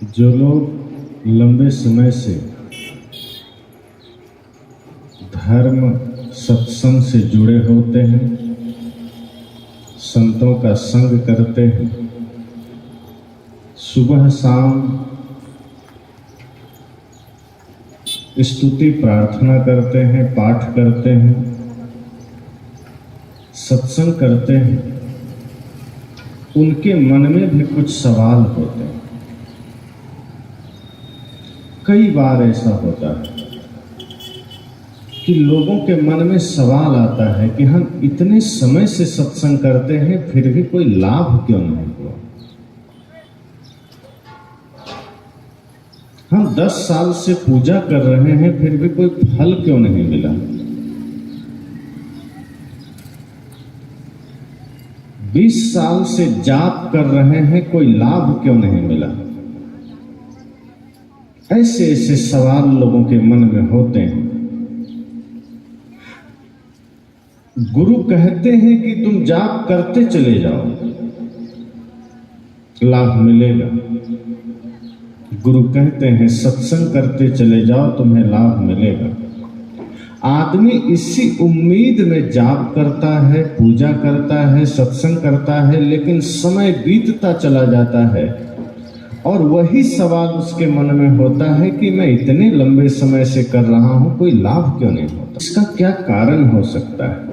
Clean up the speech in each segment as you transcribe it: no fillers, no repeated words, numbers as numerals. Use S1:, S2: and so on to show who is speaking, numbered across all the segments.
S1: जो लोग लंबे समय से धर्म सत्संग से जुड़े होते हैं, संतों का संग करते हैं, सुबह शाम स्तुति प्रार्थना करते हैं, पाठ करते हैं, सत्संग करते हैं, उनके मन में भी कुछ सवाल होते हैं। कई बार ऐसा होता है कि लोगों के मन में सवाल आता है कि हम इतने समय से सत्संग करते हैं फिर भी कोई लाभ क्यों नहीं हुआ। हम 10 साल से पूजा कर रहे हैं फिर भी कोई फल क्यों नहीं मिला। 20 साल से जाप कर रहे हैं, कोई लाभ क्यों नहीं मिला। ऐसे ऐसे सवाल लोगों के मन में होते हैं। गुरु कहते हैं कि तुम जाप करते चले जाओ, लाभ मिलेगा। गुरु कहते हैं सत्संग करते चले जाओ, तुम्हें लाभ मिलेगा। आदमी इसी उम्मीद में जाप करता है, पूजा करता है, सत्संग करता है, लेकिन समय बीतता चला जाता है और वही सवाल उसके मन में होता है कि मैं इतने लंबे समय से कर रहा हूं, कोई लाभ क्यों नहीं होता। इसका क्या कारण हो सकता है?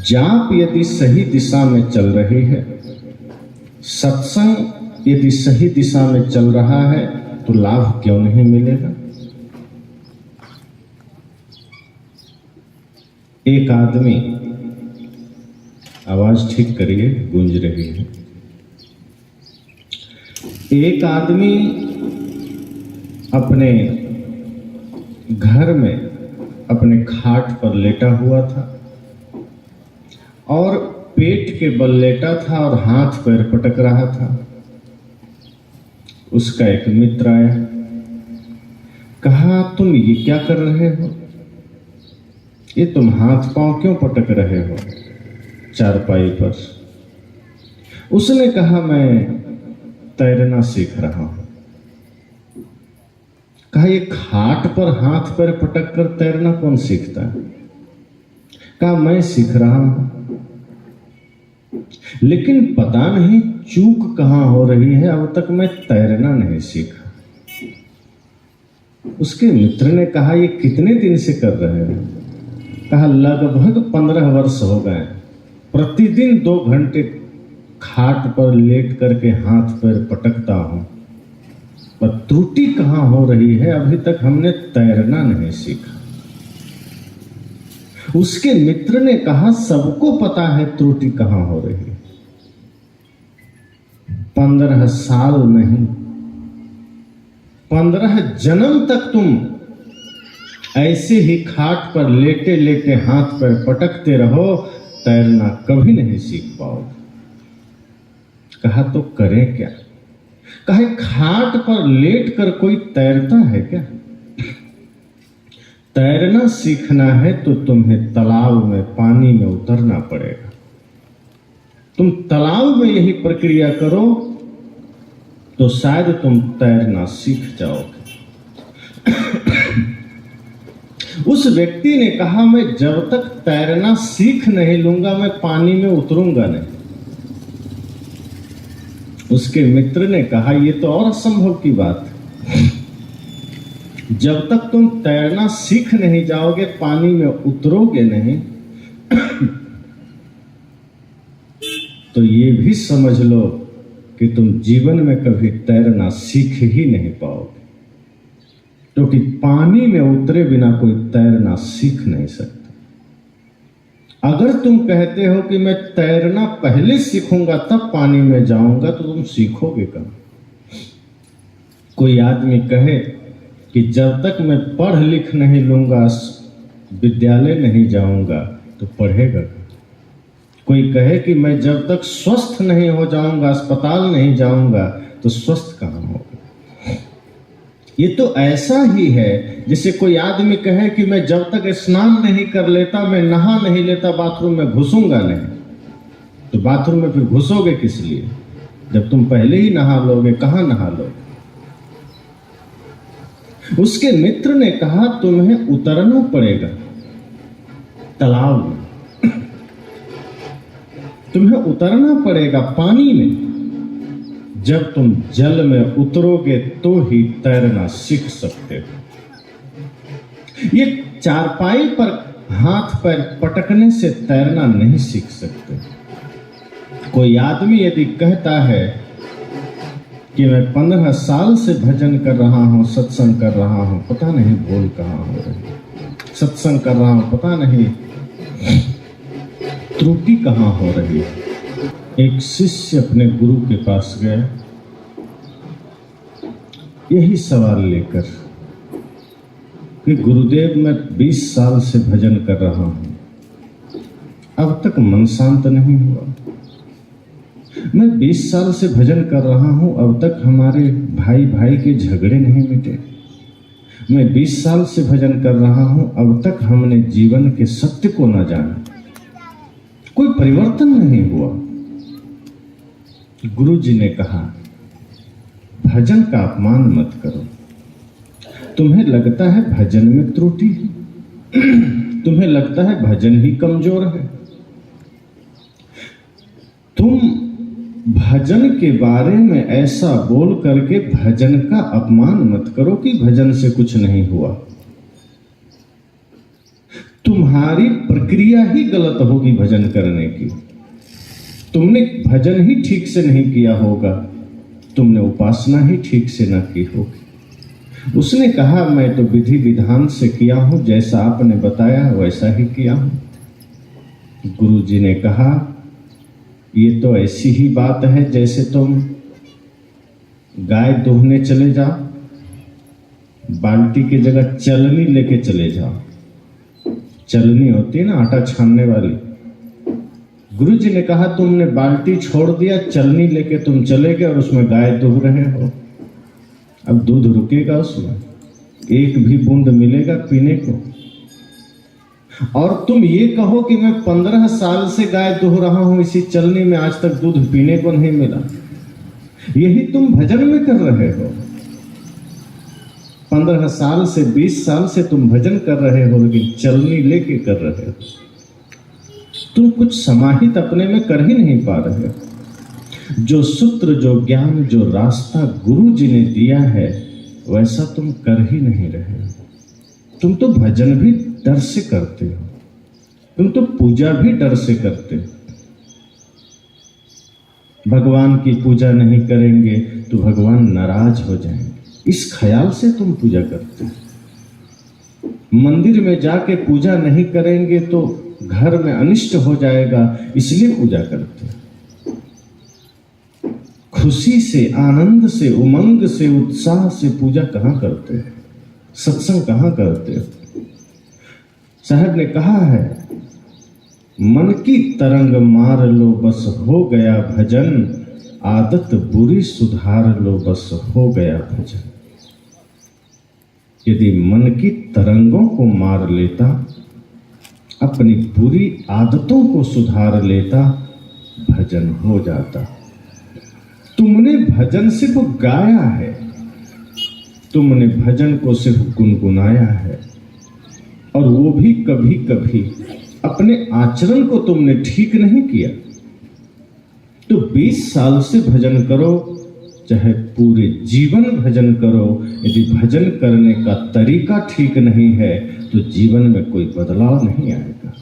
S1: जाप यदि सही दिशा में चल रही है, सत्संग यदि सही दिशा में चल रहा है, तो लाभ क्यों नहीं मिलेगा। एक आदमी, आवाज ठीक करिए, गूंज रही है। एक आदमी अपने घर में अपने खाट पर लेटा हुआ था और पेट के बल लेटा था और हाथ पैर पटक रहा था। उसका एक मित्र आया, कहा तुम ये क्या कर रहे हो, ये तुम हाथ पांव क्यों पटक रहे हो चारपाई पर। उसने कहा मैं तैरना सीख रहा हूं। कहा ये खाट पर हाथ पैर पटक कर तैरना कौन सीखता है। कहा मैं सीख रहा हूं, लेकिन पता नहीं चूक कहां हो रही है, अब तक मैं तैरना नहीं सीखा। उसके मित्र ने कहा ये कितने दिन से कर रहे हैं। कहा लगभग 15 वर्ष हो गए, प्रतिदिन 2 घंटे खाट पर लेट करके हाथ पैर पटकता हूं, पर त्रुटि कहां हो रही है, अभी तक हमने तैरना नहीं सीखा। उसके मित्र ने कहा सबको पता है त्रुटि कहां हो रही है। 15 साल नहीं, 15 जन्म तक तुम ऐसे ही खाट पर लेटे लेटे हाथ पैर पटकते रहो, तैरना कभी नहीं सीख पाओगे। कहा तो करें क्या। कहा खाट पर लेट कर कोई तैरता है क्या। तैरना सीखना है तो तुम्हें तालाब में, पानी में उतरना पड़ेगा। तुम तालाब में यही प्रक्रिया करो तो शायद तुम तैरना सीख जाओगे। उस व्यक्ति ने कहा मैं जब तक तैरना सीख नहीं लूंगा मैं पानी में उतरूंगा नहीं। उसके मित्र ने कहा यह तो और असंभव की बात है। जब तक तुम तैरना सीख नहीं जाओगे, पानी में उतरोगे नहीं, तो ये भी समझ लो कि तुम जीवन में कभी तैरना सीख ही नहीं पाओगे, क्योंकि पानी में उतरे बिना कोई तैरना सीख नहीं सकता। अगर तुम कहते हो कि मैं तैरना पहले सीखूंगा तब पानी में जाऊंगा, तो तुम सीखोगे कब। कोई आदमी कहे कि जब तक मैं पढ़ लिख नहीं लूंगा, विद्यालय नहीं जाऊंगा, तो पढ़ेगा कब। कोई कहे कि मैं जब तक स्वस्थ नहीं हो जाऊंगा, अस्पताल नहीं जाऊंगा, तो स्वस्थ कहां होगा। ये तो ऐसा ही है जैसे कोई आदमी कहे कि मैं जब तक स्नान नहीं कर लेता, मैं नहा नहीं लेता, बाथरूम में घुसूंगा नहीं। तो बाथरूम में फिर घुसोगे किस लिए। जब तुम पहले ही नहा लोगे कहां नहा लोगे? उसके मित्र ने कहा तुम्हें उतरना पड़ेगा तालाब में, तुम्हें उतरना पड़ेगा पानी में। जब तुम जल में उतरोगे तो ही तैरना सीख सकते हो। ये चारपाई पर हाथ पैर पटकने से तैरना नहीं सीख सकते। कोई आदमी यदि कहता है कि मैं 15 साल से भजन कर रहा हूं, सत्संग कर रहा हूं, पता नहीं भूल कहां हो रही, सत्संग कर रहा हूं, पता नहीं त्रुटि कहां हो रही है। एक शिष्य अपने गुरु के पास गया यही सवाल लेकर कि गुरुदेव मैं 20 साल से भजन कर रहा हूं, अब तक मन शांत नहीं हुआ। मैं 20 साल से भजन कर रहा हूं, अब तक हमारे भाई भाई के झगड़े नहीं मिटे। मैं 20 साल से भजन कर रहा हूं, अब तक हमने जीवन के सत्य को न जाना, कोई परिवर्तन नहीं हुआ। गुरु जी ने कहा भजन का अपमान मत करो। तुम्हें लगता है भजन में त्रुटि है, तुम्हें लगता है भजन ही कमजोर है। तुम भजन के बारे में ऐसा बोल करके भजन का अपमान मत करो कि भजन से कुछ नहीं हुआ। तुम्हारी प्रक्रिया ही गलत होगी भजन करने की। तुमने भजन ही ठीक से नहीं किया होगा, तुमने उपासना ही ठीक से न की होगी। उसने कहा मैं तो विधि विधान से किया हूं, जैसा आपने बताया वैसा ही किया हूं। गुरु जी ने कहा ये तो ऐसी ही बात है जैसे तुम गाय दोहने चले जाओ, बाल्टी की जगह चलनी लेके चले जाओ। चलनी होती है ना आटा छानने वाली। गुरु जी ने कहा तुमने बाल्टी छोड़ दिया, चलनी लेके तुम चले गए और उसमें गाय दूह रहे हो। अब दूध रुकेगा उसमें? एक भी बूंद मिलेगा पीने को? और तुम ये कहो कि मैं 15 साल से गाय दूह रहा हूं इसी चलनी में, आज तक दूध पीने को नहीं मिला। यही तुम भजन में कर रहे हो। 15 साल से 20 साल से तुम भजन कर रहे हो, लेकिन चलनी लेके कर रहे हो। तुम कुछ समाहित अपने में कर ही नहीं पा रहे हो। जो सूत्र, जो ज्ञान, जो रास्ता गुरु जी ने दिया है वैसा तुम कर ही नहीं रहे हो। तुम तो भजन भी डर से करते हो, तुम तो पूजा भी डर से करते हो। भगवान की पूजा नहीं करेंगे तो भगवान नाराज हो जाएंगे, इस ख्याल से तुम पूजा करते हो। मंदिर में जाके पूजा नहीं करेंगे तो घर में अनिष्ट हो जाएगा, इसलिए पूजा करते हो। खुशी से, आनंद से, उमंग से, उत्साह से पूजा कहां करते हो? सत्संग कहां करते हो? साहब ने कहा है मन की तरंग मार लो बस हो गया भजन, आदत बुरी सुधार लो बस हो गया भजन। यदि मन की तरंगों को मार लेता, अपनी बुरी आदतों को सुधार लेता, भजन हो जाता। तुमने भजन सिर्फ गाया है, तुमने भजन को सिर्फ गुनगुनाया है, और वो भी कभी कभी अपने आचरण को तुमने ठीक नहीं किया। तो 20 साल से भजन करो, चाहे पूरे जीवन भजन करो, यदि भजन करने का तरीका ठीक नहीं है तो जीवन में कोई बदलाव नहीं आएगा।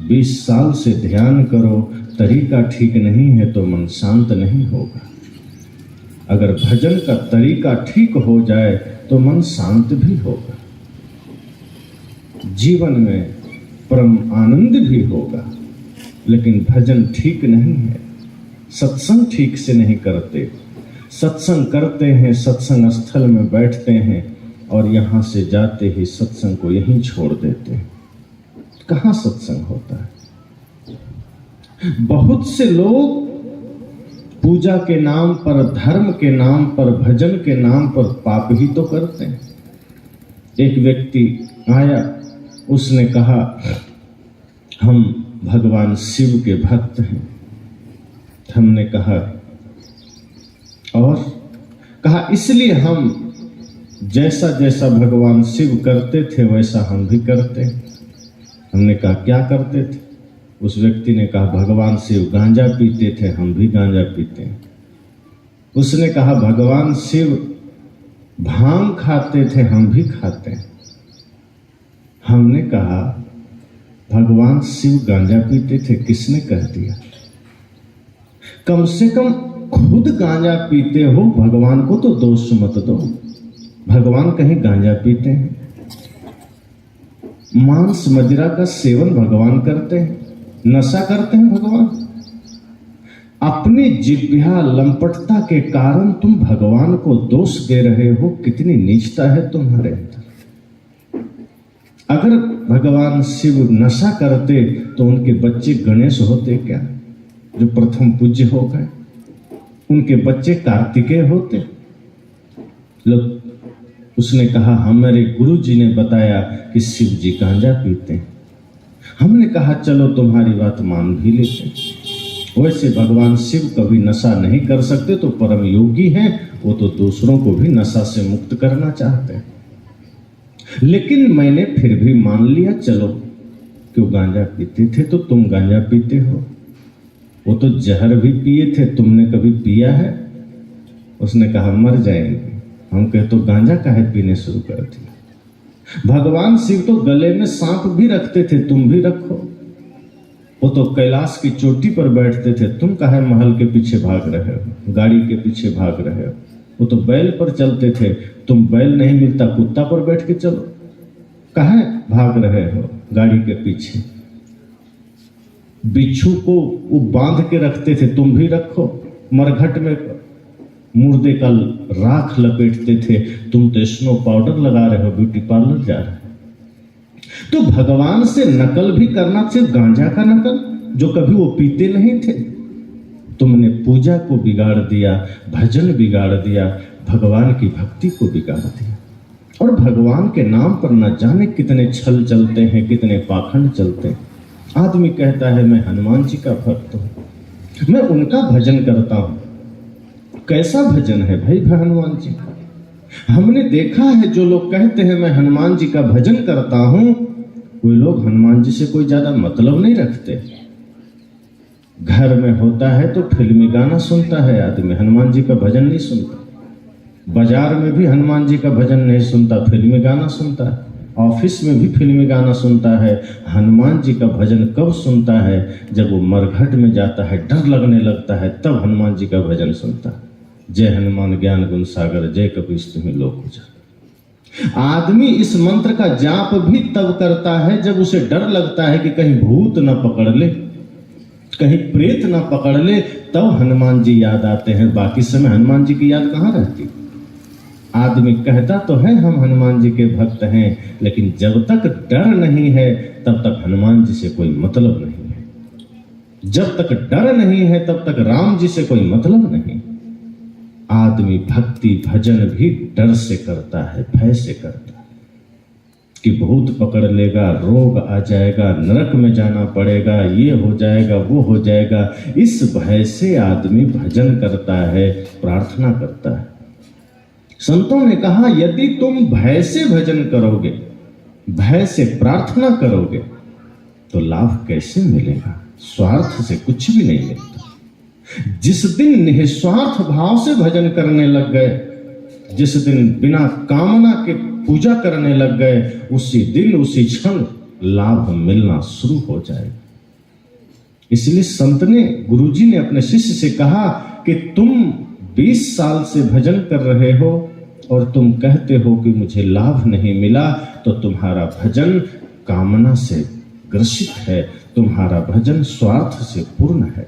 S1: 20 साल से ध्यान करो, तरीका ठीक नहीं है तो मन शांत नहीं होगा। अगर भजन का तरीका ठीक हो जाए तो मन शांत भी होगा, जीवन में परम आनंद भी होगा। लेकिन भजन ठीक नहीं है, सत्संग ठीक से नहीं करते। सत्संग करते हैं, सत्संग स्थल में बैठते हैं और यहाँ से जाते ही सत्संग को यहीं छोड़ देते हैं। कहाँ सत्संग होता है? बहुत से लोग पूजा के नाम पर, धर्म के नाम पर, भजन के नाम पर पाप ही तो करते हैं। एक व्यक्ति आया, उसने कहा हम भगवान शिव के भक्त हैं। हमने कहा कहा इसलिए हम जैसा जैसा भगवान शिव करते थे वैसा हम भी करते हैं। हमने कहा क्या करते थे? उस व्यक्ति ने कहा भगवान शिव गांजा पीते थे, हम भी गांजा पीते हैं। उसने कहा भगवान शिव भांग खाते थे, हम भी खाते हैं। हमने कहा भगवान शिव गांजा पीते थे, किसने कह दिया? कम से कम खुद गांजा पीते हो, भगवान को तो दोष मत दो। भगवान कहीं गांजा पीते हैं? मांस मदिरा का सेवन भगवान करते हैं? नशा करते हैं भगवान? अपनी जिह्वा लंपटता के कारण तुम भगवान को दोष दे रहे हो। कितनी नीचता है तुम्हारे अंदर। अगर भगवान शिव नशा करते तो उनके बच्चे गणेश होते क्या, जो प्रथम पूज्य हो गए? उनके बच्चे कार्तिकेय होते। लोग उसने कहा हमारे गुरु जी ने बताया कि शिव जी गांजा पीते हैं। हमने कहा चलो तुम्हारी बात मान भी लेते हैं। वैसे भगवान शिव कभी नशा नहीं कर सकते, तो परम योगी हैं, वो तो दूसरों को भी नशा से मुक्त करना चाहते हैं। लेकिन मैंने फिर भी मान लिया, चलो क्यों गांजा पीते थे तो तुम गांजा पीते हो। वो तो जहर भी पिए थे, तुमने कभी पिया है? उसने कहा मर जाएंगे। हम कहे तो गांजा काहे पीने शुरू कर दिया? भगवान शिव तो गले में सांप भी रखते थे, तुम भी रखो। वो तो कैलाश की चोटी पर बैठते थे, तुम काहे महल के पीछे भाग रहे हो, गाड़ी के पीछे भाग रहे हो? वो तो बैल पर चलते थे, तुम बैल नहीं मिलता कुत्ता पर बैठ के चलो, काहे भाग रहे हो गाड़ी के पीछे? बिच्छू को वो बांध के रखते थे, तुम भी रखो। मरघट में मुर्दे का राख लपेटते थे, तुम तो स्नो पाउडर लगा रहे हो, ब्यूटी पार्लर जा रहे हो। तो भगवान से नकल भी करना, सिर्फ गांजा का नकल जो कभी वो पीते नहीं थे। तुमने पूजा को बिगाड़ दिया, भजन बिगाड़ दिया, भगवान की भक्ति को बिगाड़ दिया। और भगवान के नाम पर न जाने कितने छल चलते हैं, कितने पाखंड चलते हैं। आदमी कहता है मैं हनुमान जी का भक्त हूं, मैं उनका भजन करता हूं। कैसा भजन है भाई हनुमान जी का? हमने देखा है जो लोग कहते हैं मैं हनुमान जी का भजन करता हूं, वे लोग हनुमान जी से कोई ज्यादा मतलब नहीं रखते। घर में होता है तो फिल्मी गाना सुनता है आदमी, हनुमान जी का भजन नहीं सुनता। बाजार में भी हनुमान जी का भजन नहीं सुनता, फिल्मी गाना सुनता है। ऑफिस में भी फिल्मी गाना सुनता है। हनुमान जी का भजन कब सुनता है? जब वो मरघट में जाता है, डर लगने लगता है, तब हनुमान जी का भजन सुनता है। जय हनुमान ज्ञान गुण सागर, जय कपीस तुम्हें लोक उजागर। आदमी इस मंत्र का जाप भी तब करता है जब उसे डर लगता है कि कहीं भूत न पकड़ ले, कहीं प्रेत न पकड़ ले, तब हनुमान जी याद आते हैं। बाकी समय हनुमान जी की याद कहाँ रहती? आदमी कहता तो है हम हनुमान जी के भक्त हैं, लेकिन जब तक डर नहीं है तब तक हनुमान जी से कोई मतलब नहीं है। जब तक डर नहीं है तब तक राम जी से कोई मतलब नहीं। आदमी भक्ति भजन भी डर से करता है, भय से करता है कि भूत पकड़ लेगा, रोग आ जाएगा, नरक में जाना पड़ेगा, ये हो जाएगा, वो हो जाएगा। इस भय से आदमी भजन करता है, प्रार्थना करता है। संतों ने कहा यदि तुम भय से भजन करोगे, भय से प्रार्थना करोगे, तो लाभ कैसे मिलेगा? स्वार्थ से कुछ भी नहीं मिलता। जिस दिन निस्वार्थ भाव से भजन करने लग गए, जिस दिन बिना कामना के पूजा करने लग गए, उसी दिन उसी क्षण लाभ मिलना शुरू हो जाएगा। इसलिए संत ने, गुरुजी ने अपने शिष्य से कहा कि तुम 20 साल से भजन कर रहे हो और तुम कहते हो कि मुझे लाभ नहीं मिला, तो तुम्हारा भजन कामना से ग्रसित है, तुम्हारा भजन स्वार्थ से पूर्ण है।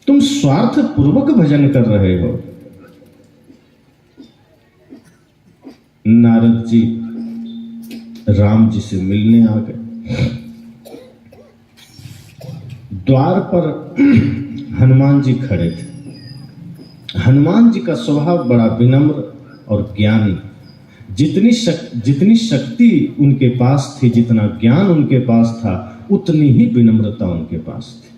S1: तुम स्वार्थ पूर्वक भजन कर रहे हो। नारद जी राम जी से मिलने आ गए। द्वार पर हनुमान जी खड़े थे। हनुमान जी का स्वभाव बड़ा विनम्र और ज्ञानी। जितनी शक्ति उनके पास थी, जितना ज्ञान उनके पास था, उतनी ही विनम्रता उनके पास थी।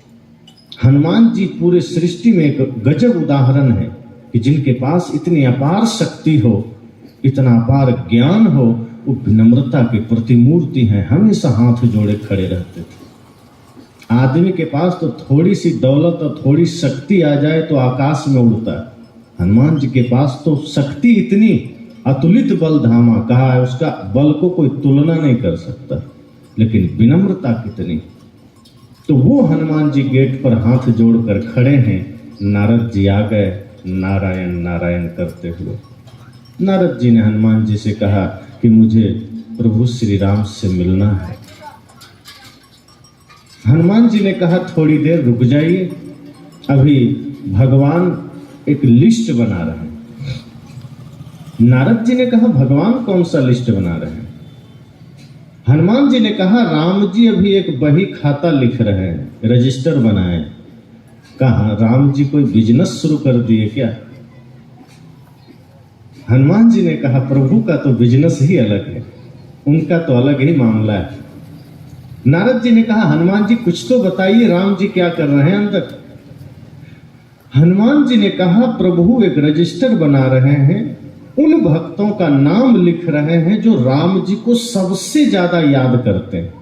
S1: हनुमान जी पूरे सृष्टि में एक गजब उदाहरण है कि जिनके पास इतनी अपार शक्ति हो, इतना अपार ज्ञान हो, वो विनम्रता की प्रतिमूर्ति हैं, हमेशा हाथ जोड़े खड़े रहते थे। आदमी के पास तो थोड़ी सी दौलत और थोड़ी शक्ति आ जाए तो आकाश में उड़ता है। हनुमान जी के पास तो शक्ति इतनी अतुलित बल धामा, कहा है उसका बल को कोई तुलना नहीं कर सकता, लेकिन विनम्रता कितनी। तो वो हनुमान जी गेट पर हाथ जोड़कर खड़े हैं। नारद जी आ गए नारायण नारायण करते हुए। नारद जी ने हनुमान जी से कहा कि मुझे प्रभु श्री राम से मिलना है। हनुमान जी ने कहा थोड़ी देर रुक जाइए, अभी भगवान एक लिस्ट बना रहे हैं। नारद जी ने कहा भगवान कौन सा लिस्ट बना रहे हैं? हनुमान जी ने कहा राम जी अभी एक बही खाता लिख रहे हैं, रजिस्टर बनाए। कहा राम जी कोई बिजनेस शुरू कर दिए क्या? हनुमान जी ने कहा प्रभु का तो बिजनेस ही अलग है, उनका तो अलग ही मामला है। नारद जी ने कहा हनुमान जी कुछ तो बताइए, राम जी क्या कर रहे हैं अंदर? हनुमान जी ने कहा प्रभु एक रजिस्टर बना रहे हैं, उन भक्तों का नाम लिख रहे हैं जो राम जी को सबसे ज्यादा याद करते हैं,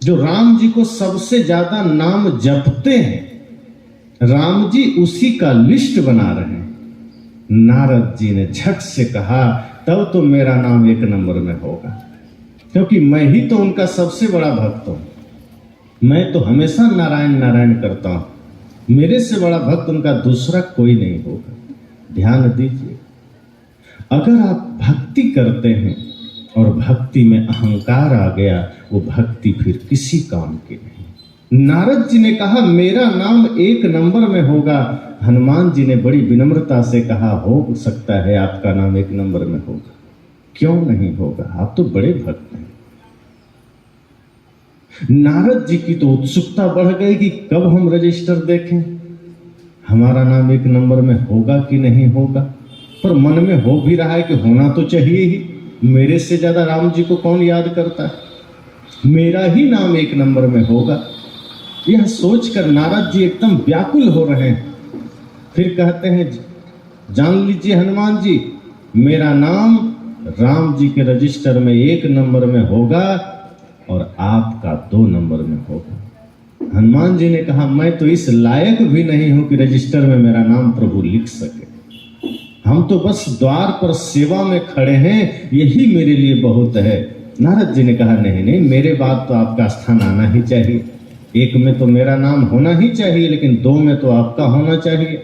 S1: जो राम जी को सबसे ज्यादा नाम जपते हैं। राम जी उसी का लिस्ट बना रहे हैं। नारद जी ने झट से कहा तब तो मेरा नाम एक नंबर में होगा, क्योंकि मैं ही तो उनका सबसे बड़ा भक्त हूं। मैं तो हमेशा नारायण नारायण करता हूं, मेरे से बड़ा भक्त उनका दूसरा कोई नहीं होगा। ध्यान दीजिए, अगर आप भक्ति करते हैं और भक्ति में अहंकार आ गया, वो भक्ति फिर किसी काम की नहीं। नारद जी ने कहा मेरा नाम एक नंबर में होगा। हनुमान जी ने बड़ी विनम्रता से कहा हो सकता है आपका नाम एक नंबर में होगा, क्यों नहीं होगा, आप तो बड़े भक्त हैं। नारद जी की तो उत्सुकता बढ़ गई कि कब हम रजिस्टर देखें, हमारा नाम एक नंबर में होगा कि नहीं होगा। पर मन में हो भी रहा है कि होना तो चाहिए ही, मेरे से ज्यादा राम जी को कौन याद करता है, मेरा ही नाम एक नंबर में होगा। यह सोचकर नारद जी एकदम व्याकुल हो रहे हैं। फिर कहते हैं जान लीजिए हनुमान जी, मेरा नाम राम जी के रजिस्टर में एक नंबर में होगा और आपका 2 नंबर में होगा। हनुमान जी ने कहा मैं तो इस लायक भी नहीं हूं कि रजिस्टर में मेरा नाम प्रभु लिख सके, हम तो बस द्वार पर सेवा में खड़े हैं, यही मेरे लिए बहुत है। नारद जी ने कहा नहीं नहीं, मेरे बाद तो आपका स्थान आना ही चाहिए, एक में तो मेरा नाम होना ही चाहिए, लेकिन 2 में तो आपका होना चाहिए।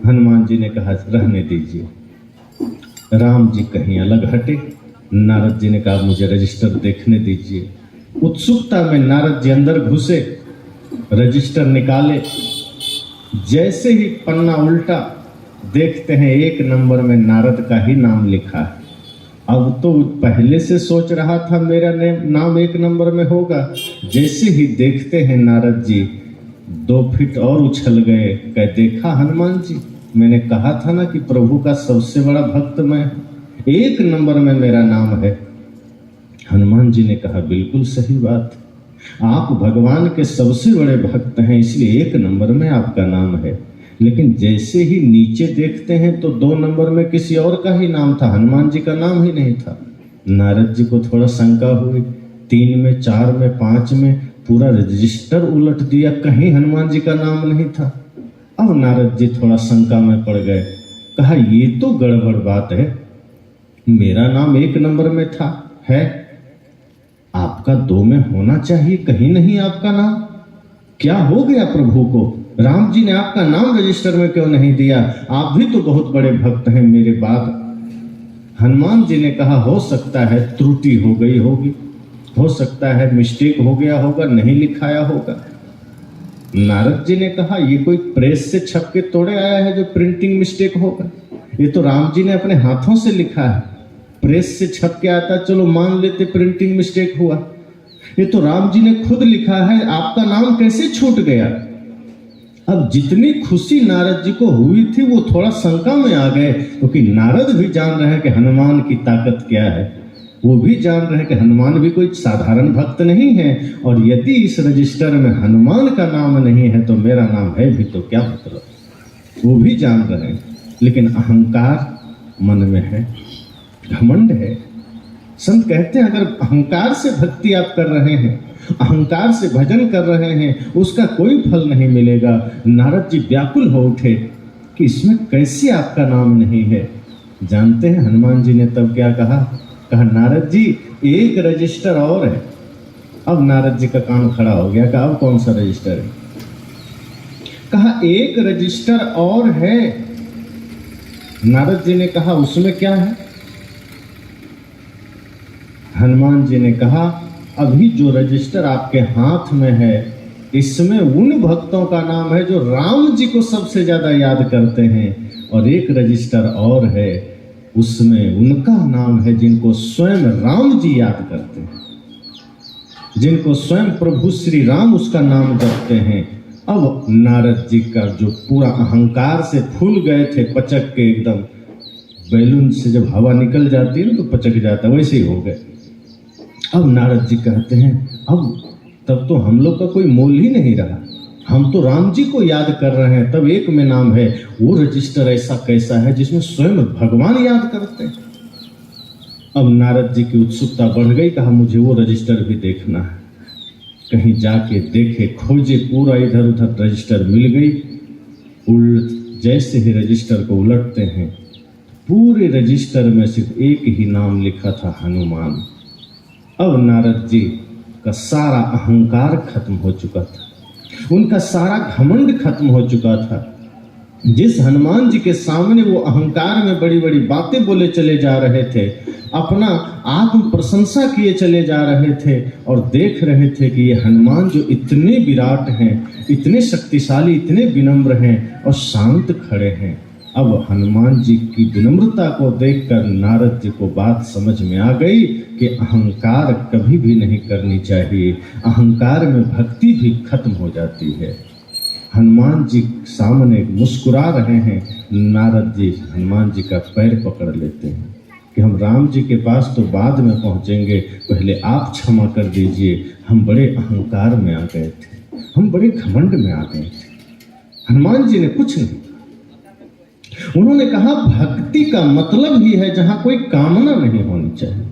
S1: हनुमान जी ने कहा रहने दीजिए। राम जी कहीं अलग हटे। नारद जी ने कहा मुझे रजिस्टर देखने दीजिए। उत्सुकता में नारद जी अंदर घुसे, रजिस्टर निकाले। जैसे ही पन्ना उल्टा, देखते हैं एक नंबर में नारद का ही नाम लिखा है। अब तो पहले से सोच रहा था मेरा नाम एक नंबर में होगा। जैसे ही देखते हैं नारद जी 2 फीट और उछल गए। कह देखा हनुमान जी, मैंने कहा था ना कि प्रभु का सबसे बड़ा भक्त मैं, एक नंबर में मेरा नाम है। हनुमान जी ने कहा बिल्कुल सही बात, आप भगवान के सबसे बड़े भक्त हैं, इसलिए एक नंबर में आपका नाम है। लेकिन जैसे ही नीचे देखते हैं तो 2 नंबर में किसी और का ही नाम था, हनुमान जी का नाम ही नहीं था। नारद जी को थोड़ा शंका हुई, 3 में 4 में 5 में पूरा रजिस्टर उलट दिया, कहीं हनुमान जी का नाम नहीं था। अब नारद जी थोड़ा शंका में पड़ गए। कहा ये तो गड़बड़ बात है, मेरा नाम एक नंबर में था, है आपका 2 में होना चाहिए, कहीं नहीं आपका नाम। क्या हो गया प्रभु को, राम जी ने आपका नाम रजिस्टर में क्यों नहीं दिया? आप भी तो बहुत बड़े भक्त हैं मेरे बाद। हनुमान जी ने कहा हो सकता है त्रुटि हो गई होगी, हो सकता है मिस्टेक हो गया होगा, नहीं लिखाया होगा। नारद जी ने कहा ये कोई प्रेस से छप के तोड़े आया है जो प्रिंटिंग मिस्टेक होगा, ये तो राम जी ने अपने हाथों से लिखा है। प्रेस से छप के आता चलो मान लेते प्रिंटिंग मिस्टेक हुआ, ये तो राम जी ने खुद लिखा है, आपका नाम कैसे छूट गया? अब जितनी खुशी नारद जी को हुई थी वो थोड़ा शंका में आ गए, क्योंकि नारद भी जान रहे हैं कि हनुमान की ताकत क्या है, वो भी जान रहे हैं कि हनुमान भी कोई साधारण भक्त नहीं है, और यदि इस रजिस्टर में हनुमान का नाम नहीं है तो मेरा नाम है भी तो क्या मतलब, वो भी जान रहे हैं। लेकिन अहंकार मन में है, घमंड है। संत कहते हैं अगर अहंकार से भक्ति आप कर रहे हैं, अहंकार से भजन कर रहे हैं, उसका कोई फल नहीं मिलेगा। नारद जी व्याकुल हो उठे कि इसमें कैसे आपका नाम नहीं है। जानते हैं हनुमान जी ने तब क्या कहा? कहा नारद जी एक रजिस्टर और है। अब नारद जी का काम खड़ा हो गया। कहा अब कौन सा रजिस्टर है? कहा एक रजिस्टर और है। नारद जी ने कहा उसमें क्या है? हनुमान जी ने कहा अभी जो रजिस्टर आपके हाथ में है इसमें उन भक्तों का नाम है जो राम जी को सबसे ज्यादा याद करते हैं, और एक रजिस्टर और है उसमें उनका नाम है जिनको स्वयं राम जी याद करते हैं, जिनको स्वयं प्रभु श्री राम उसका नाम जपते हैं। अब नारद जी का जो पूरा अहंकार से फूल गए थे, पचक के एकदम बैलून से जब हवा निकल जाती है ना तो पचक जाता, वैसे ही हो गए। अब नारद जी कहते हैं अब तब तो हम लोग का कोई मोल ही नहीं रहा, हम तो राम जी को याद कर रहे हैं, तब एक में नाम है। वो रजिस्टर ऐसा कैसा है जिसमें स्वयं भगवान याद करते हैं? अब नारद जी की उत्सुकता बढ़ गई। कहा मुझे वो रजिस्टर भी देखना है। कहीं जाके देखे, खोजे, पूरा इधर उधर रजिस्टर मिल गई। जैसे ही रजिस्टर को उलटते हैं पूरे रजिस्टर में सिर्फ एक ही नाम लिखा था, हनुमान। अब नारद जी का सारा अहंकार खत्म हो चुका था, उनका सारा घमंड खत्म हो चुका था। जिस हनुमान जी के सामने वो अहंकार में बड़ी बड़ी बातें बोले चले जा रहे थे, अपना आत्म प्रशंसा किए चले जा रहे थे, और देख रहे थे कि ये हनुमान जो इतने विराट हैं, इतने शक्तिशाली, इतने विनम्र हैं और शांत खड़े हैं। अब हनुमान जी की विनम्रता को देखकर नारद जी को बात समझ में आ गई कि अहंकार कभी भी नहीं करनी चाहिए, अहंकार में भक्ति भी खत्म हो जाती है। हनुमान जी सामने मुस्कुरा रहे हैं, नारद जी हनुमान जी का पैर पकड़ लेते हैं कि हम राम जी के पास तो बाद में पहुंचेंगे, पहले आप क्षमा कर दीजिए, हम बड़े अहंकार में आ गए थे, हम बड़े घमंड में आ गए थे। हनुमान जी ने कुछ नहीं, उन्होंने कहा भक्ति का मतलब ही है जहां कोई कामना नहीं होनी चाहिए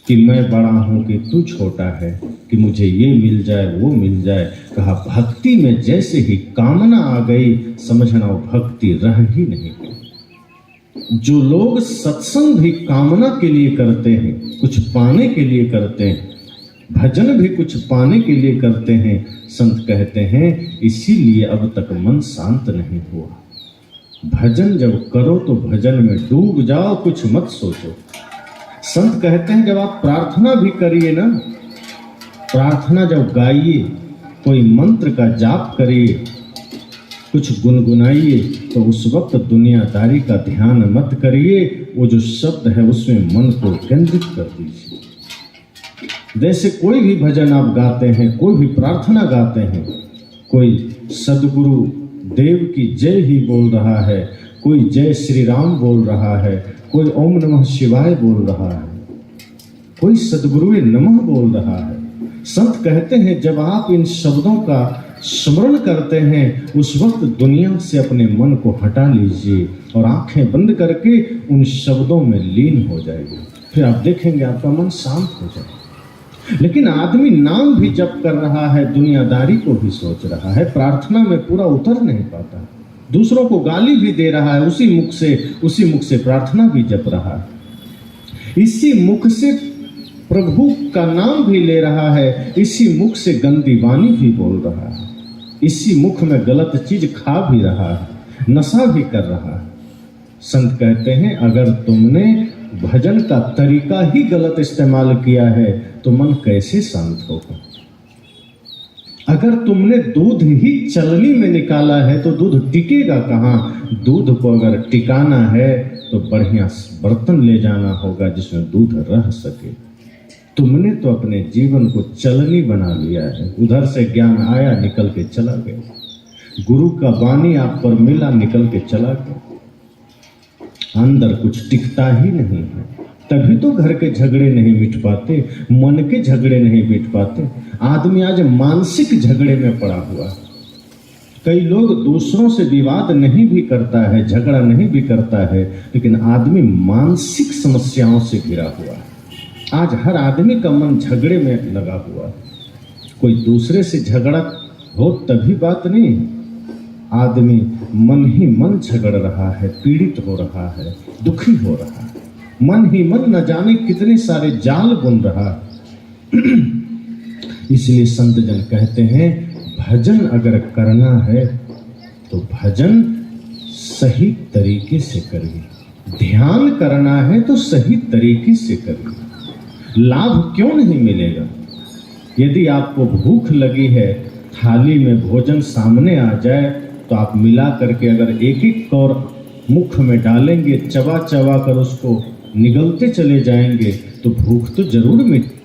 S1: कि मैं बड़ा हूं कि तू छोटा है, कि मुझे ये मिल जाए वो मिल जाए। कहा भक्ति में जैसे ही कामना आ गई समझना वो भक्ति रह ही नहीं गई। जो लोग सत्संग भी कामना के लिए करते हैं, कुछ पाने के लिए करते हैं, भजन भी कुछ पाने के लिए करते हैं, संत कहते हैं इसीलिए अब तक मन शांत नहीं हुआ। भजन जब करो तो भजन में डूब जाओ, कुछ मत सोचो। संत कहते हैं जब आप प्रार्थना भी करिए ना, प्रार्थना जब गाइए, कोई मंत्र का जाप करिए, कुछ गुनगुनाइए, तो उस वक्त दुनियादारी का ध्यान मत करिए, वो जो शब्द है उसमें मन को केंद्रित कर दीजिए। जैसे कोई भी भजन आप गाते हैं, कोई भी प्रार्थना गाते हैं, कोई सदगुरु देव की जय ही बोल रहा है, कोई जय श्री राम बोल रहा है, कोई ओम नमः शिवाय बोल रहा है, कोई सदगुरु नमः बोल रहा है। संत कहते हैं जब आप इन शब्दों का स्मरण करते हैं उस वक्त दुनिया से अपने मन को हटा लीजिए और आंखें बंद करके उन शब्दों में लीन हो जाएगी, फिर आप देखेंगे आपका मन शांत हो जाएगा। लेकिन आदमी नाम भी जप कर रहा है, दुनियादारी को भी सोच रहा है, प्रार्थना में पूरा उतर नहीं पाता, दूसरों को गाली भी दे रहा है, उसी मुख से प्रार्थना भी जप रहा है, इसी मुख से प्रभु का नाम भी ले रहा है, इसी मुख से गंदी वाणी भी बोल रहा है, इसी मुख में गलत चीज खा भी रहा है, नशा भी कर रहा है। संत कहते हैं अगर तुमने भजन का तरीका ही गलत इस्तेमाल किया है तो मन कैसे शांत होगा। अगर तुमने दूध ही चलनी में निकाला है तो दूध टिकेगा कहाँ। दूध को अगर टिकाना है तो बढ़िया बर्तन ले जाना होगा जिसमें दूध रह सके। तुमने तो अपने जीवन को चलनी बना लिया है, उधर से ज्ञान आया निकल के चला गया, गुरु का वाणी आप पर मिला निकल के चला गया, अंदर कुछ टिकता ही नहीं है। तभी तो घर के झगड़े नहीं मिट पाते, मन के झगड़े नहीं मिट पाते। आदमी आज मानसिक झगड़े में पड़ा हुआ है। कई लोग दूसरों से विवाद नहीं भी करता है, झगड़ा नहीं भी करता है, लेकिन आदमी मानसिक समस्याओं से घिरा हुआ है। आज हर आदमी का मन झगड़े में लगा हुआ है। कोई दूसरे से झगड़ा हो तभी बात नहीं, आदमी मन ही मन झगड़ रहा है, पीड़ित हो रहा है, दुखी हो रहा है, मन ही मन न जाने कितने सारे जाल बुन रहा है। इसलिए संत जन कहते हैं, भजन अगर करना है तो भजन सही तरीके से करिए, ध्यान करना है तो सही तरीके से करिए। लाभ क्यों नहीं मिलेगा? यदि आपको भूख लगी है, थाली में भोजन सामने आ जाए तो आप मिला करके अगर एक एक कौर मुख में डालेंगे, चबा चबा कर उसको निगलते चले जाएंगे तो भूख तो जरूर मिट।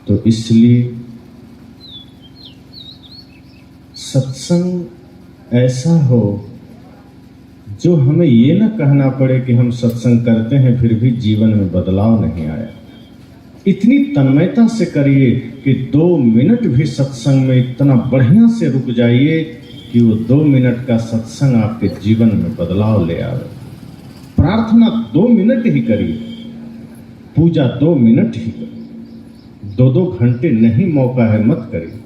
S1: तो इसलिए सत्संग ऐसा हो जो हमें ये न कहना पड़े कि हम सत्संग करते हैं फिर भी जीवन में बदलाव नहीं आया। इतनी तन्मयता से करिए कि 2 मिनट भी सत्संग में इतना बढ़िया से रुक जाइए कि वो 2 मिनट का सत्संग आपके जीवन में बदलाव ले आवे। प्रार्थना 2 मिनट ही करिए, पूजा 2 मिनट ही करिए, 2-2 घंटे नहीं, मौका है मत करिए।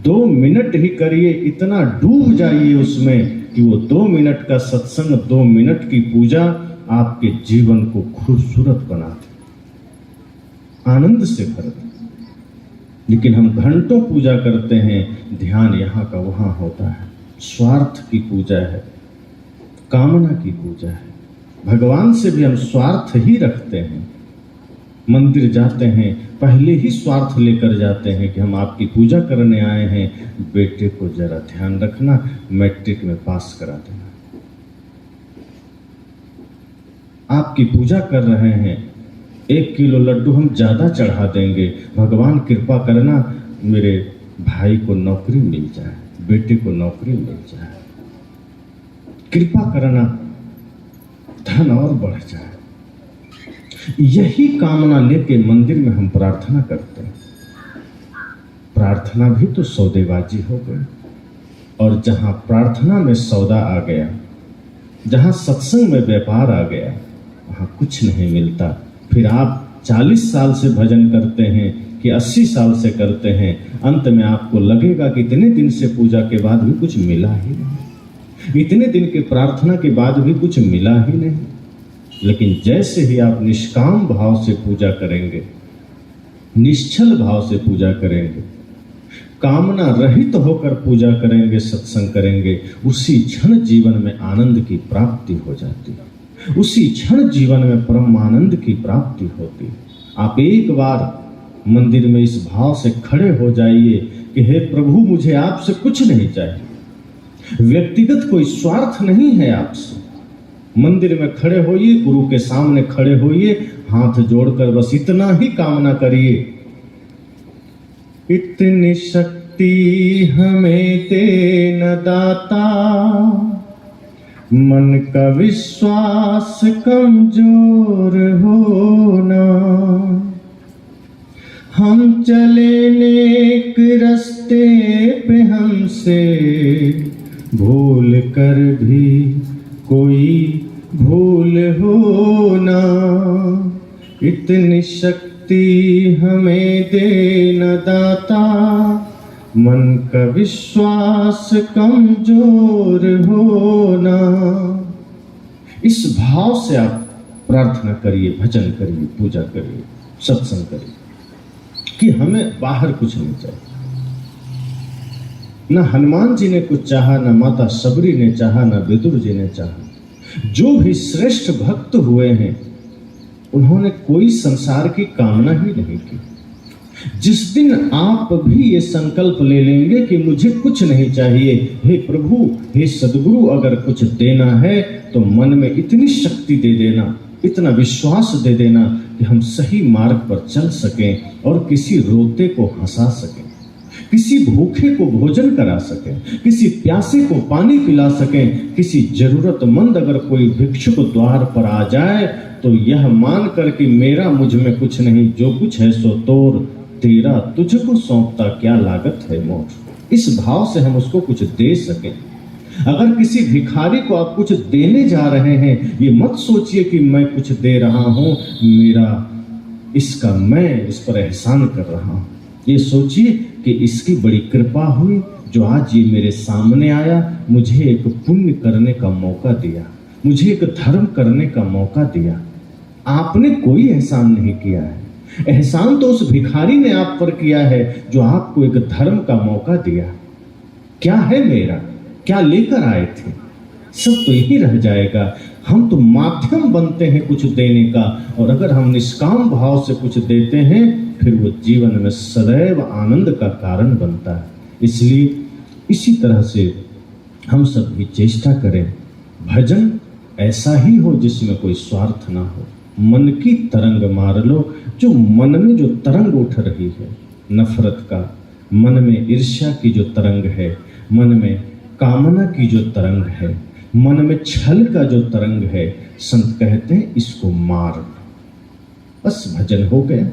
S1: 2 मिनट ही करिए, इतना डूब जाइए उसमें कि वो 2 मिनट का सत्संग, 2 मिनट की पूजा आपके जीवन को खूबसूरत बना दे, आनंद से भर दे। लेकिन हम घंटों पूजा करते हैं, ध्यान यहाँ का वहाँ होता है, स्वार्थ की पूजा है, कामना की पूजा है। भगवान से भी हम स्वार्थ ही रखते हैं। मंदिर जाते हैं, पहले ही स्वार्थ लेकर जाते हैं कि हम आपकी पूजा करने आए हैं, बेटे को जरा ध्यान रखना, मैट्रिक में पास करा देना। आपकी पूजा कर रहे हैं, 1 किलो लड्डू हम ज़्यादा चढ़ा देंगे, भगवान कृपा करना मेरे भाई को नौकरी मिल जाए, बेटे को नौकरी मिल जाए, कृपा करना धन और बढ़ जाए। यही कामना लेके मंदिर में हम प्रार्थना करते हैं। प्रार्थना भी तो सौदेबाजी हो गई। और जहां प्रार्थना में सौदा आ गया, जहां सत्संग में व्यापार आ गया, वहां कुछ नहीं मिलता। फिर आप 40 साल से भजन करते हैं कि 80 साल से करते हैं, अंत में आपको लगेगा कि इतने दिन से पूजा के बाद भी कुछ मिला ही नहीं, इतने दिन के प्रार्थना के बाद भी कुछ मिला ही नहीं। लेकिन जैसे ही आप निष्काम भाव से पूजा करेंगे, निश्चल भाव से पूजा करेंगे, कामना रहित होकर पूजा करेंगे, सत्संग करेंगे, उसी क्षण जीवन में आनंद की प्राप्ति हो जाती है, उसी क्षण जीवन में परम आनंद की प्राप्ति होती है। आप एक बार मंदिर में इस भाव से खड़े हो जाइए कि हे प्रभु, मुझे आपसे कुछ नहीं चाहिए, व्यक्तिगत कोई स्वार्थ नहीं है आपसे। मंदिर में खड़े होइए, गुरु के सामने खड़े होइए, हाथ जोड़कर बस इतना ही कामना करिए, इतनी शक्ति हमें दे न दाता, मन का विश्वास कमजोर होना, हम चले नेक रास्ते पे हमसे भूल कर भी कोई भूल होना, इतनी शक्ति हमें दे न दाता, मन का विश्वास कमजोर होना। इस भाव से आप प्रार्थना करिए, भजन करिए, पूजा करिए, सत्संग करिए कि हमें बाहर कुछ नहीं चाहिए। न हनुमान जी ने कुछ चाहा, न माता सबरी ने चाहा, न विदुर जी ने चाहा। जो भी श्रेष्ठ भक्त हुए हैं उन्होंने कोई संसार की कामना ही नहीं की। जिस दिन आप भी ये संकल्प ले लेंगे कि मुझे कुछ नहीं चाहिए, हे प्रभु, हे सद्गुरु, अगर कुछ देना है तो मन में इतनी शक्ति दे देना, इतना विश्वास दे देना कि हम सही मार्ग पर चल सकें और किसी रोते को हंसा सकें, किसी भूखे को भोजन करा सकें, किसी प्यासे को पानी पिला सकें, किसी जरूरतमंद अगर कोई भिक्षुक द्वार पर आ जाए तो यह मान कर कि मेरा मुझ में कुछ नहीं, जो कुछ है सो तोर, तेरा तुझको सौंपता क्या लागत है मोर। इस भाव से हम उसको कुछ दे सकें। अगर किसी भिखारी को आप कुछ देने जा रहे हैं, ये मत सोचिए कि मैं कुछ दे रहा हूं, मैं इस पर एहसान कर रहा हूं। ये सोचिए कि इसकी बड़ी कृपा हुई जो आज ये मेरे सामने आया, मुझे एक पुण्य करने का मौका दिया, मुझे एक धर्म करने का मौका दिया। आपने कोई एहसान नहीं किया है, एहसान तो उस भिखारी ने आप पर किया है जो आपको एक धर्म का मौका दिया। क्या है मेरा, क्या लेकर आए थे, सब तो यही रह जाएगा। हम तो माध्यम बनते हैं कुछ देने का, और अगर हम निष्काम भाव से कुछ देते हैं फिर वो जीवन में सदैव आनंद का कारण बनता है। इसलिए इसी तरह से हम सब भी चेष्टा करें, भजन ऐसा ही हो जिसमें कोई स्वार्थ ना हो। मन की तरंग मार लो, जो मन में जो तरंग उठ रही है नफरत का, मन में ईर्ष्या की जो तरंग है, मन में कामना की जो तरंग है, मन में छल का जो तरंग है, संत कहते हैं इसको मार। बस भजन हो गया,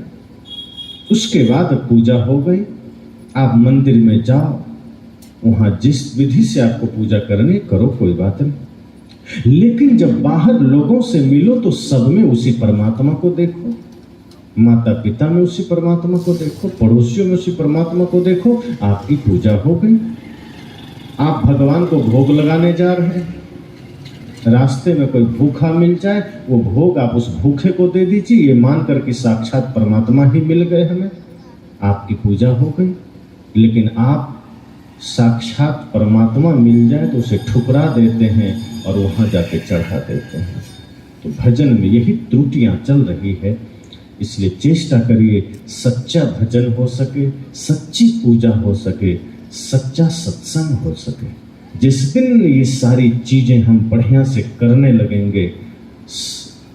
S1: उसके बाद पूजा हो गई। आप मंदिर में जाओ, वहां जिस विधि से आपको पूजा करनी करो, कोई बात नहीं, लेकिन जब बाहर लोगों से मिलो तो सब में उसी परमात्मा को देखो, माता पिता में उसी परमात्मा को देखो, पड़ोसियों में उसी परमात्मा को देखो। आपकी पूजा हो गई। आप भगवान को भोग लगाने जा रहे हैं, रास्ते में कोई भूखा मिल जाए, वो भोग आप उस भूखे को दे दीजिए, ये मानकर कि साक्षात परमात्मा ही मिल गए हमें, आपकी पूजा हो गई। लेकिन आप साक्षात परमात्मा मिल जाए तो उसे ठुकरा देते हैं और वहां जाके चढ़ा देते हैं। तो भजन में यही त्रुटियां चल रही है। इसलिए चेष्टा करिए सच्चा भजन हो सके, सच्ची पूजा हो सके, सच्चा सत्संग हो सके। जिस दिन ये सारी चीजें हम बढ़िया से करने लगेंगे,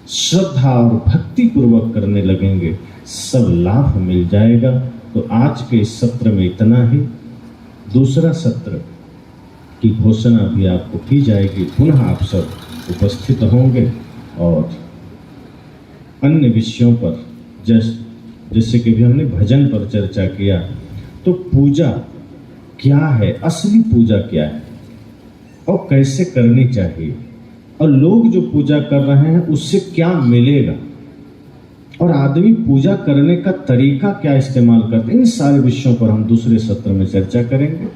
S1: श्रद्धा और भक्ति पूर्वक करने लगेंगे, सब लाभ मिल जाएगा। तो आज के इस सत्र में इतना ही। दूसरा सत्र की घोषणा भी आपको की जाएगी, पुनः आप सब उपस्थित होंगे और अन्य विषयों पर जैसे कि भी हमने भजन पर चर्चा किया। तो पूजा क्या है, असली पूजा क्या है और कैसे करनी चाहिए, और लोग जो पूजा कर रहे हैं उससे क्या मिलेगा, और आदमी पूजा करने का तरीका क्या इस्तेमाल करते हैं, इन सारे विषयों पर हम दूसरे सत्र में चर्चा करेंगे।